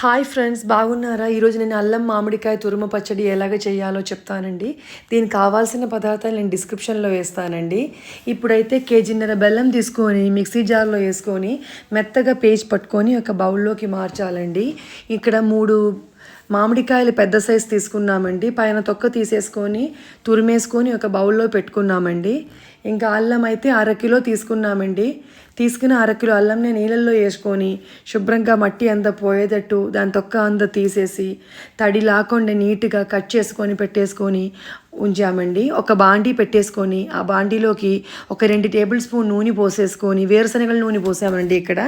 Hi friends, బాగున్నారా? ఈరోజు నేను అల్లం మామిడికాయ తురుము పచ్చడి ఎలాగ చేయాలో చెప్తానండి. దీనికి కావాల్సిన పదార్థాలు నేను డిస్క్రిప్షన్లో వేస్తానండి. ఇప్పుడైతే కేజీన్నర బెల్లం తీసుకొని మిక్సీ జార్లో వేసుకొని మెత్తగా పేస్ట్ పట్టుకొని ఒక బౌల్లోకి మార్చాలండి. ఇక్కడ 3 మామిడికాయలు పెద్ద సైజు తీసుకున్నామండి. పైన తొక్క తీసేసుకొని తురిమేసుకొని ఒక బౌల్లో పెట్టుకున్నామండి. ఇంకా అల్లం అయితే 1/2 కిలో తీసుకున్నామండి. తీసుకుని 1/2 కిలో అల్లంని నీళ్ళల్లో వేసుకొని శుభ్రంగా మట్టి అంతా పోయేటట్టు దాని తొక్క అంతా తీసేసి తడి లేకుండా నీట్గా కట్ చేసుకొని పెట్టేసుకొని ఉంచామండి. ఒక బాండీ పెట్టేసుకొని ఆ బాండీలోకి ఒక 2 టేబుల్ స్పూన్ నూనె పోసేసుకొని వేరుశనగల నూనె పోసామండి. ఇక్కడ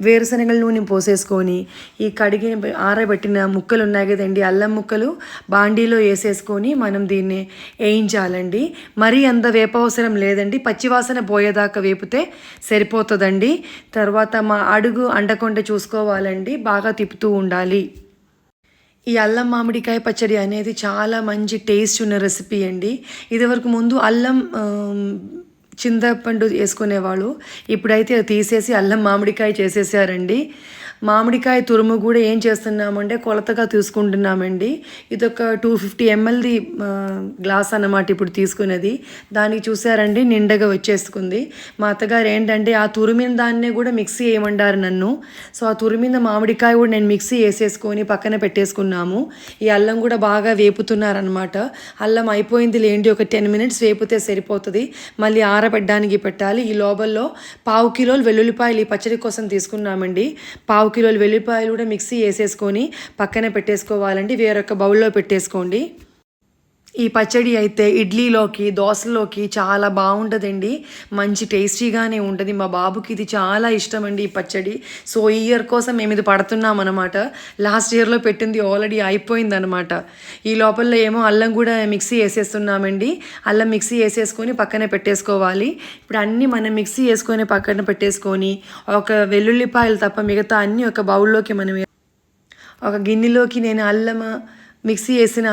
వేరుశనగల నూనె పోసేసుకొని ఈ కడిగి ఆరబెట్టిన ముక్కలు ఉన్నాయి కదండి, అల్లం ముక్కలు బాండీలో వేసేసుకొని మనం దీన్ని వేయించాలండి. మరీ అంత వేపవసరం లేదండి, పచ్చివాసన పోయేదాకా వేపితే సరిపోతుందండి. తర్వాత అడుగు అండకుండా చూసుకోవాలండి, బాగా తిప్పుతూ ఉండాలి. ఈ అల్లం మామిడికాయ పచ్చడి అనేది చాలా మంచి టేస్ట్ ఉన్న రెసిపీ అండి. ఇదివరకు ముందు అల్లం చింతపండు వేసుకునేవాళ్ళు, ఇప్పుడైతే తీసేసి అల్లం మామిడికాయ చేసేసారండి. మామిడికాయ తురుము కూడా ఏం చేస్తున్నామంటే కొలతగా తీసుకుంటున్నామండి. ఇదొక 250 mlది గ్లాస్ అన్నమాట ఇప్పుడు తీసుకునేది. దానికి చూసారండి నిండగా వచ్చేసుకుంది. మా అత్తగారు ఏంటంటే ఆ తురిమిన దాన్నే కూడా మిక్సీ వేయమంటారు నన్ను. సో ఆ తురిమిన మామిడికాయ కూడా నేను మిక్సీ వేసేసుకొని పక్కన పెట్టేసుకున్నాము. ఈ అల్లం కూడా బాగా వేపుతున్నారనమాట. అల్లం అయిపోయింది లేండి, ఒక 10 minutes వేపితే సరిపోతుంది. మళ్ళీ ఆరబెట్టడానికి పెట్టాలి. ఈ లోపల్లో 1/2 కిలోలు వెల్లుల్లిపాయలు ఈ పచ్చడి కోసం తీసుకున్నామండి. 1/2 కిలోలు వెల్లుల్లిపాయలు కూడా మిక్సీ వేసేసుకొని పక్కన పెట్టేసుకోవాలండి. వేరొక బౌల్లో పెట్టేసుకోండి. ఈ పచ్చడి అయితే ఇడ్లీలోకి దోశలోకి చాలా బాగుంటుందండి. మంచి టేస్టీగానే ఉంటుంది. మా బాబుకి ఇది చాలా ఇష్టం అండి ఈ పచ్చడి. సో ఈ ఇయర్ కోసం మేము ఇది పడుతున్నాం అనమాట. లాస్ట్ ఇయర్లో పెట్టింది ఆల్రెడీ అయిపోయిందనమాట. ఈ లోపల ఏమో అల్లం కూడా మిక్సీ వేసేస్తున్నామండి. అల్లం మిక్సీ వేసేసుకొని పక్కన పెట్టేసుకోవాలి. ఇప్పుడు అన్నీ మనం మిక్సీ వేసుకొని పక్కన పెట్టేసుకొని ఒక వెల్లుల్లిపాయలు తప్ప మిగతా అన్నీ ఒక బౌల్లోకి మనం ఒక గిన్నెలోకి నేను మిక్సీ వేసిన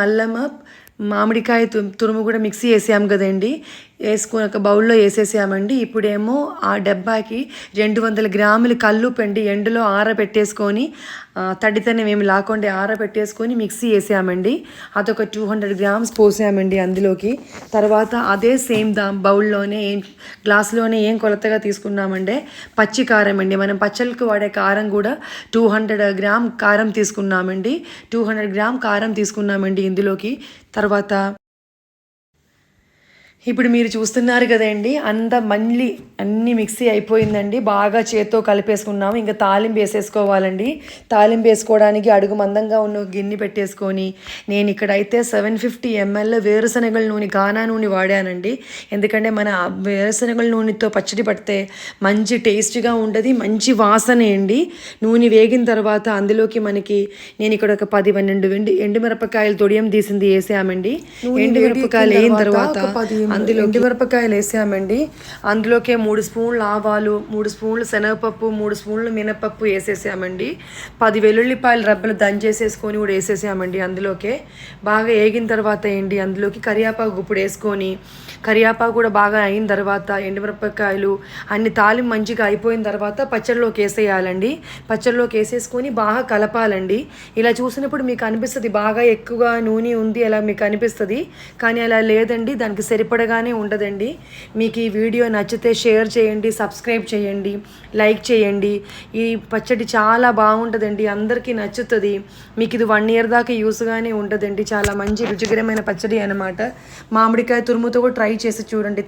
మామిడికాయ తురుము కూడా మిక్సీ వేసాము కదండి, వేసుకొని ఒక బౌల్లో వేసేసామండి. ఇప్పుడేమో ఆ డబ్బాకి 200 గ్రాములు కల్లుప్పండి ఎండలో ఆరబెట్టేసుకొని తడితనం ఏమి లేకుండా ఆరబెట్టేసుకొని మిక్సీ వేసామండి. అదొక 200 grams పోసామండి అందులోకి. తర్వాత అదే సేమ్ బౌల్లోనే గ్లాసులోనే ఏం కొలతగా తీసుకున్నామంటే పచ్చి కారం అండి. మనం పచ్చళ్ళకి వాడే కారం కూడా 200 grams కారం తీసుకున్నామండి. 200 grams కారం తీసుకున్నామండి ఇందులోకి. తర్వాత ఇప్పుడు మీరు చూస్తున్నారు కదండి, మళ్ళీ అన్నీ మిక్సీ అయిపోయిందండి. బాగా చేత్తో కలిపేసుకున్నాము. ఇంకా తాలింపు వేసేసుకోవాలండి. తాలింపు వేసుకోవడానికి అడుగు మందంగా ఉన్న గిన్నె పెట్టేసుకొని నేను ఇక్కడైతే 750 ml వేరుశనగల నూనె గానా నూనె వాడానండి. ఎందుకంటే మన వేరుశనగల నూనెతో పచ్చడి పడితే మంచి టేస్ట్గా ఉంటుంది, మంచి వాసన అండి. నూనె వేగిన తర్వాత అందులోకి నేను ఇక్కడ ఒక 10-12 ఎండుమిరపకాయలు తొడియం తీసింది వేసామండి. ఎండుమిరపకాయలు వేయిన తర్వాత అందులో ఎండుమిరపకాయలు వేసామండి. అందులోకే 3 స్పూన్లు ఆవాలు, 3 స్పూన్లు శనగపప్పు, 3 స్పూన్లు మినపప్పు వేసేసామండి. 10 వెల్లుల్లిపాయలు రబ్బలు దంచేసేసుకొని కూడా వేసేసామండి. అందులోకే బాగా వేగిన తర్వాత అందులోకి కరివేపాకు గుప్పుడు వేసుకొని కరివేపాకు కూడా బాగా అయిన తర్వాత ఎండుమిరపకాయలు అన్ని తాలింపు మంచిగా అయిపోయిన తర్వాత పచ్చడిలోకి వేసేయాలండి. పచ్చడిలోకి వేసేసుకొని బాగా కలపాలండి. ఇలా చూసినప్పుడు మీకు అనిపిస్తుంది బాగా ఎక్కువగా నూనె ఉంది అలా మీకు అనిపిస్తుంది, కానీ అలా లేదండి. దానికి సరిపడగానే ఉండదండి. మీకు ఈ వీడియో నచ్చితే షేర్ చేయండి, సబ్స్క్రైబ్ చేయండి, లైక్ చేయండి. ఈ పచ్చడి చాలా బాగుంటుందండి, అందరికీ నచ్చుతుంది. మీకు ఇది 1 year దాకా యూస్గానే ఉంటుందండి. చాలా మంచి రుచికరమైన పచ్చడి అనమాట. మామిడికాయ తురుముతో కూడా ట్రై చేసి చూడండి.